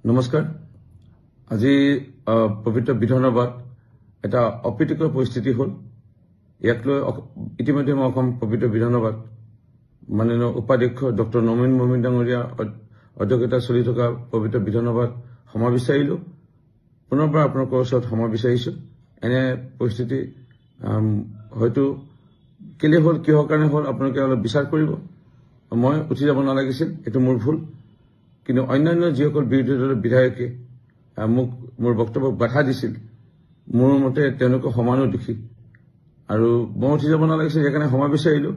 নমস্কাৰ আজি পবিত্ৰ বিধানসভাত এটা অপ্ৰীতিকৰ পৰিস্থিতি হ'ল ইয়াক লৈ ইতিমধ্যে মই অসম পবিত্ৰ বিধানসভাত মাননীয় উপাধ্যক্ষ ডক্টৰ নমীন মহম্মদ ডাঙৰীয়া অধ্যক্ষতা চলি থকা পবিত্ৰ বিধানসভাত ক্ষমা বিচাৰিলোঁ পুনৰবাৰ আপোনালোকৰ ওচৰত ক্ষমা বিচাৰিছোঁ এনে পৰিস্থিতি হয়তো কেলে হ'ল কিহৰ কাৰণে হ'ল আপোনালোকে অলপ বিচাৰ কৰিব মই উঠি যাব নালাগিছিল এইটো মোৰ ভুল কিন্তু অন্যান্য যিসকল বিৰোধী দলৰ বিধায়কে মোক মোৰ বক্তব্যক বাধা দিছিল মোৰ মতে তেওঁলোকে সমানো দোষী আৰু মই উঠি যাব নালাগিছিল সেইকাৰণে ক্ষমা বিচাৰিলোঁ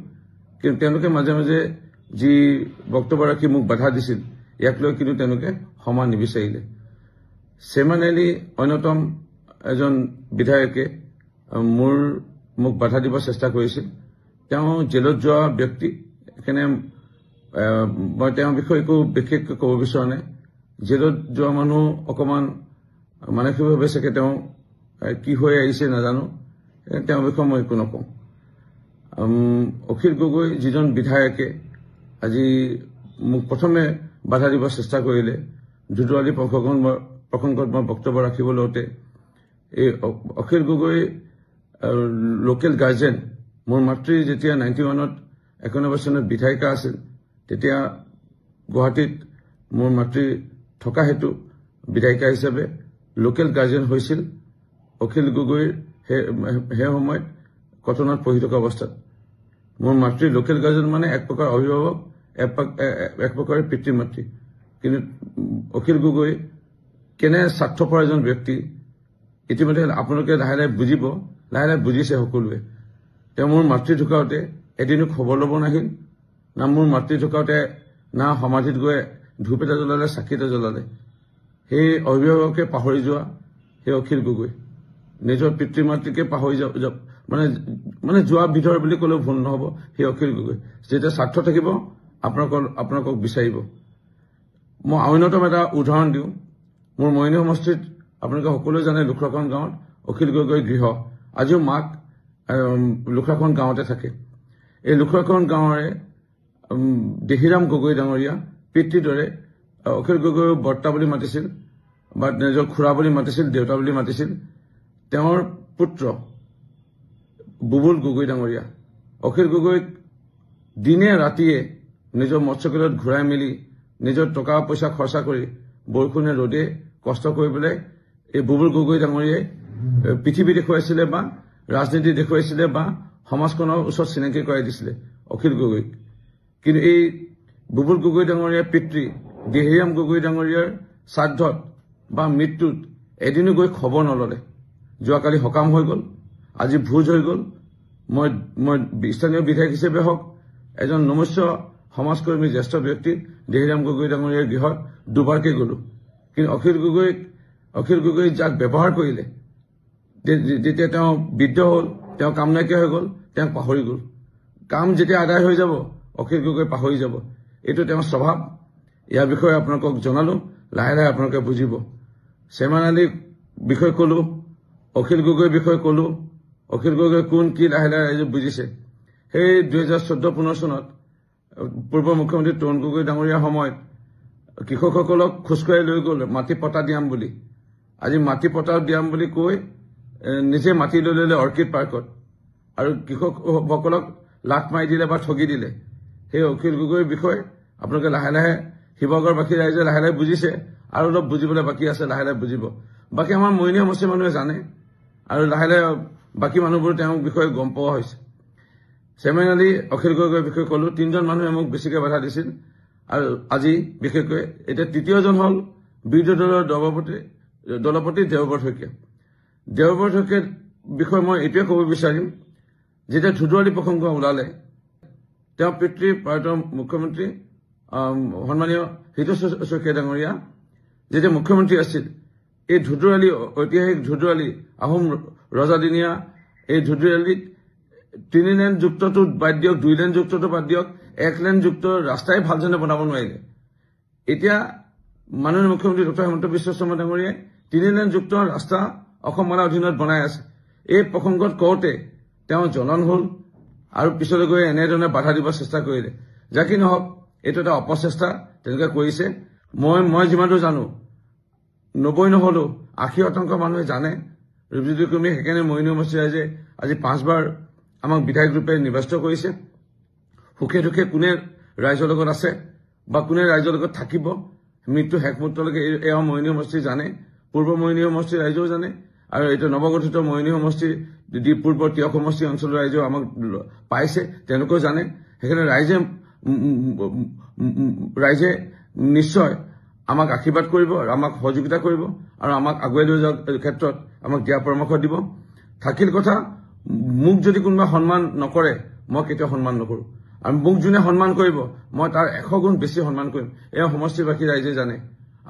কিন্তু তেওঁলোকে মাজে মাজে যি বক্তব্য ৰাখি মোক বাধা দিছিল ইয়াক লৈ কিন্তু তেওঁলোকে ক্ষমা নিবিচাৰিলে চেমান আলী অন্যতম এজন বিধায়কে মোক বাধা দিব চেষ্টা কৰিছিল তেওঁ জেলত যোৱা ব্যক্তি এখানে মই তেওঁৰ বিষয়ে একো বিশেষকৈ ক'ব বিচৰা নাই জেলত যোৱা মানুহ অকমান মানসিকভাৱে চাগে তেওঁ কি হৈ আহিছে নাজানো তেওঁৰ বিষয়ে মই একো নকওঁ অখিল গগৈ যিজন বিধায়কে আজি মোক প্ৰথমে বাধা দিব চেষ্টা কৰিলে দুদুৱালী প্ৰসংগত মই বক্তব্য ৰাখিব লওঁতে এই অখিল গগৈ লোকেল গাৰ্জেন মোৰ মাতৃ যেতিয়া 91ত 91 চনত বিধায়িকা আছিল তেতিয়া গুৱাহাটীত মোৰ মাতৃ থকা হেতু বিধায়িকা হিচাপে লোকেল গাৰ্জেন হৈছিল অখিল গগৈৰ সেই সময়ত কটনত পঢ়ি থকা অৱস্থাত মোৰ মাতৃ লোকেল গাৰ্জেন মানে এক প্ৰকাৰ অভিভাৱক এক প্ৰকাৰৰ পিতৃ মাতৃ কিন্তু অখিল গগৈ কেনে স্বাৰ্থপৰ এজন ব্যক্তি ইতিমধ্যে আপোনালোকে লাহে লাহে বুজিব লাহে লাহে বুজিছে সকলোৱে তেওঁ মোৰ মাতৃ ঢুকাওঁতে এদিনো খবৰ ল'ব নাহিল না মোৰ মাতৃ ঢুকাওঁতে না সমাধিত গৈ ধূপ এটা জ্বলালে চাকি এটা জ্বলালে সেই অভিভাৱকে পাহৰি যোৱা সেই অখিল গগৈ নিজৰ পিতৃ মাতৃকে পাহৰি মানে যোৱা বিধৰ বুলি ক'লেও ভুল নহ'ব সেই অখিল গগৈ যেতিয়া স্বাৰ্থ থাকিব আপোনালোকক বিচাৰিব মই অন্যতম এটা উদাহৰণ দিওঁ মোৰ মইনী সমষ্টিত আপোনালোকে সকলোৱে জানে লুখৰাখন গাঁৱত অখিল গগৈৰ গৃহ আজিও মাক লুখৰাখন গাঁৱতে থাকে এই লুখৰাখন গাঁৱৰে দেহিৰাম গগৈ ডাঙৰীয়া পিতৃদৰে অখিল গগৈ বৰ্তা বুলি মাতিছিল বা নিজৰ খুৰা বুলি মাতিছিল দেউতা বুলি মাতিছিল তেওঁৰ পুত্ৰ বুবুল গগৈ ডাঙৰীয়া অখিল গগৈক দিনে ৰাতিয়ে নিজৰ মৎস্যকলত ঘূৰাই মেলি নিজৰ টকা পইচা খৰচা কৰি বৰষুণে ৰ'দে কষ্ট কৰি পেলাই এই বুবুল গগৈ ডাঙৰীয়াই পৃথিৱী দেখুৱাইছিলে বা ৰাজনীতি দেখুৱাইছিলে বা সমাজখনৰ ওচৰত চিনাকি কৰাই দিছিলে অখিল গগৈক কিন্তু এই বুবুল গগৈ ডাঙৰীয়াৰ পিতৃ দেহিৰাম গগৈ ডাঙৰীয়াৰ শ্ৰাদ্ধত বা মৃত্যুত এদিনো গৈ খবৰ নললে যোৱাকালি সকাম হৈ গ'ল আজি ভোজ হৈ গ'ল মই স্থানীয় বিধায়ক হিচাপে হওক এজন নমস্য সমাজকৰ্মী জ্যেষ্ঠ ব্যক্তি দেহিৰাম গগৈ ডাঙৰীয়াৰ গৃহত দুবাৰকৈ গ'লো কিন্তু অখিল গগৈ যাক ব্যৱহাৰ কৰিলে যেতিয়া তেওঁ বৃদ্ধ হ'ল তেওঁ কাম নাইকিয়া হৈ গ'ল তেওঁক পাহৰি গ'ল কাম যেতিয়া আদায় হৈ যাব অখিল গগৈ পাহৰি যাব এইটো তেওঁৰ স্বভাৱ ইয়াৰ বিষয়ে আপোনালোকক জনালো লাহে লাহে আপোনালোকে বুজিব চেমান আলীৰ বিষয়ে ক'লো অখিল গগৈৰ বিষয়ে ক'লো অখিল গগৈ কোন কি লাহে লাহে ৰাইজে বুজিছে সেই 2014-15 চনত পূৰ্ব মুখ্যমন্ত্ৰী তৰুণ গগৈ ডাঙৰীয়াৰ সময়ত কৃষকসকলক খোজকঢ়াই লৈ গ'ল মাটি পটা দিয়াম বুলি আজি মাটি পটা দিয়াম বুলি কৈ নিজে মাটি লৈ ল'লে অৰ্কিড পাৰ্কত আৰু কৃষকসকলক লাট মাৰি দিলে বা ঠগি দিলে সেই অখিল গগৈৰ বিষয়ে আপোনালোকে লাহে লাহে শিৱসাগৰবাসী ৰাইজে লাহে লাহে বুজিছে আৰু অলপ বুজিবলৈ বাকী আছে লাহে লাহে বুজিব বাকী আমাৰ মইনী সমষ্টিৰ মানুহে জানে আৰু লাহে লাহে বাকী মানুহবোৰ তেওঁৰ বিষয়ে গম পোৱা হৈছে চেমান আলী অখিল গগৈৰ বিষয়ে ক'লো তিনিজন মানুহে মোক বেছিকৈ বাধা দিছিল আৰু আজি বিশেষকৈ এতিয়া তৃতীয়জন হ'ল বিৰোধী দলৰ দলপতি দেৱব্ৰত শইকীয়াৰ বিষয়ে মই এইটোৱে ক'ব বিচাৰিম যেতিয়া ধুদুৱালী প্ৰসংগ ওলালে তেওঁ পিতৃ প্ৰয়াত মুখ্যমন্ত্ৰী সন্মানীয় হিতেশ শইকীয়া ডাঙৰীয়া যেতিয়া মুখ্যমন্ত্ৰী আছিল এই ধুদুৱালী ঐতিহাসিক ধুদুৱালী আহোম ৰজাদিনীয়া এই ধুদুৱালীত 3 লেন যুক্তটো বাদ দিয়ক 2 লেন যুক্তটো বাদ দিয়ক 1 লেন যুক্ত ৰাস্তাই ভালজনে বনাব নোৱাৰিলে এতিয়া মাননীয় মুখ্যমন্ত্ৰী ডক্টৰ হিমন্ত বিশ্ব শৰ্মা ডাঙৰীয়াই 3 লেন যুক্ত ৰাস্তা অসম মানৰ অধীনত বনাই আছে এই প্ৰসংগত কওঁতে তেওঁ জ্বলন হ'ল আৰু পিছলৈ গৈ এনেধৰণে বাধা দিব চেষ্টা কৰিলে যাকি নহওক এইটো এটা অপচেষ্টা তেনেকৈ কৰিছে মই যিমানটো জানো 90 নহলেও 80% মানুহে জানে ৰূপজ্যোতি কুৰ্মী। সেইকাৰণে মইনু সমষ্টি ৰাইজে আজি 5বাৰ আমাক বিধায়ক ৰূপে নিৰ্বাচিত কৰিছে। সুখে দুখে কোনে ৰাইজৰ লগত আছে বা কোনে ৰাইজৰ লগত থাকিব মৃত্যু শেষ মুহূৰ্তলৈকে এয়া মইনু সমষ্টি জানে, পূৰ্ব মইনু সমষ্টিৰ ৰাইজেও জানে, আৰু এইটো নৱগঠিত মইনু সমষ্টিৰ পূৰ্ব তিয়ক সমষ্টি অঞ্চলৰ ৰাইজেও আমাক পাইছে, তেওঁলোকেও জানে। সেইকাৰণে ৰাইজে নিশ্চয় আমাক আশীৰ্বাদ কৰিব, আমাক সহযোগিতা কৰিব, আৰু আমাক আগুৱাই লৈ যোৱাৰ ক্ষেত্ৰত আমাক দিয়া পৰামৰ্শ দিব। থাকিল কথা, মোক যদি কোনোবা সন্মান নকৰে মই কেতিয়াও সন্মান নকৰো, আৰু মোক যোনে সন্মান কৰিব মই তাৰ 100 গুণ বেছি সন্মান কৰিম। এয়া সমষ্টিবাসী ৰাইজে জানে।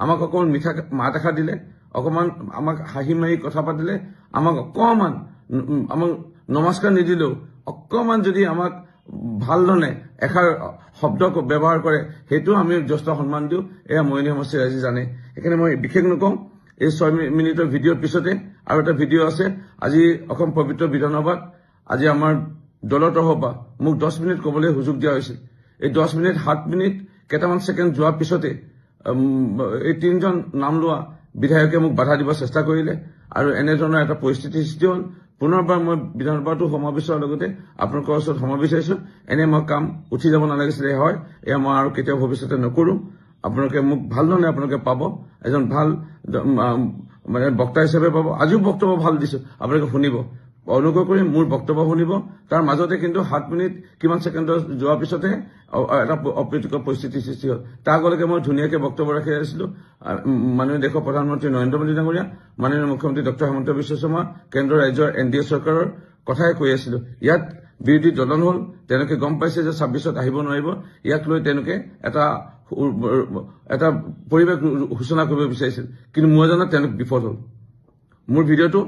আমাক অকণমান মিঠা মাত এষাৰ দিলে, অকণমান আমাক হাঁহি মাৰি কথা পাতিলে, আমাক অকণমান আমাক নমস্কাৰ নিদিলেও অকণমান যদি আমাক ভাল ধৰণে এষাৰ শব্দ ব্যৱহাৰ কৰে সেইটো আমি যথেষ্ট সন্মান দিওঁ। এয়া মইনু সমষ্টিৰ ৰাইজে জানে। সেইকাৰণে মই বিশেষ নকওঁ। এই 6 মিনিটৰ ভিডিঅ'ৰ পিছতে আৰু এটা ভিডিঅ' আছে। আজি অসম পবিত্ৰ বিধানসভাত আজি আমাৰ দলৰ তৰফৰ পৰা মোক 10 মিনিট ক'বলৈ সুযোগ দিয়া হৈছিল। এই 10 মিনিট 7 মিনিট কেইটামান ছেকেণ্ড যোৱাৰ পিছতে এই 3জন নাম লোৱা বিধায়কে মোক বাধা দিব চেষ্টা কৰিলে, আৰু এনেধৰণৰ এটা পৰিস্থিতিৰ সৃষ্টি হ'ল। পুনৰবাৰ মই বিধানসভাতো সময় বিচৰাৰ লগতে আপোনালোকৰ ওচৰত সময় বিচাৰিছো। এনে মই কাম উঠি যাব নালাগিছিলে, হয় এয়া মই আৰু কেতিয়াও ভৱিষ্যতে নকৰো। আপোনালোকে মোক ভাল ধৰণে আপোনালোকে পাব, এজন ভাল মানে বক্তা হিচাপে পাব। আজিও বক্তব্য ভাল দিছো, আপোনালোকে শুনিব। অনুগ্ৰহ কৰি মোৰ বক্তব্য শুনিব। তাৰ মাজতে কিন্তু 7 মিনিট কিমান ছেকেণ্ডৰ যোৱাৰ পিছতে এটা অপ্ৰীতিকৰ পৰিস্থিতিৰ সৃষ্টি হ'ল। তাৰ আগলৈকে মই ধুনীয়াকৈ বক্তব্য ৰাখি আহিছিলো। মাননীয় দেশৰ প্ৰধানমন্ত্ৰী নৰেন্দ্ৰ মোদী ডাঙৰীয়া, মাননীয় মুখ্যমন্ত্ৰী ডক্টৰ হিমন্ত বিশ্ব শৰ্মা, কেন্দ্ৰ ৰাজ্যৰ NDA চৰকাৰৰ কথাই কৈ আছিলো। ইয়াত বিৰোধী দলন হ'ল, তেওঁলোকে গম পাইছে যে 26ত আহিব নোৱাৰিব। ইয়াক লৈ তেওঁলোকে এটা পৰিৱেশ সূচনা কৰিব বিচাৰিছিল, কিন্তু মই জনাত তেওঁলোক বিফল হ'ল। মোৰ ভিডিঅ'টো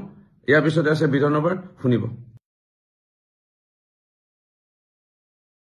ইয়াৰ পিছতে আছে বিধানসভাৰ, শুনিব।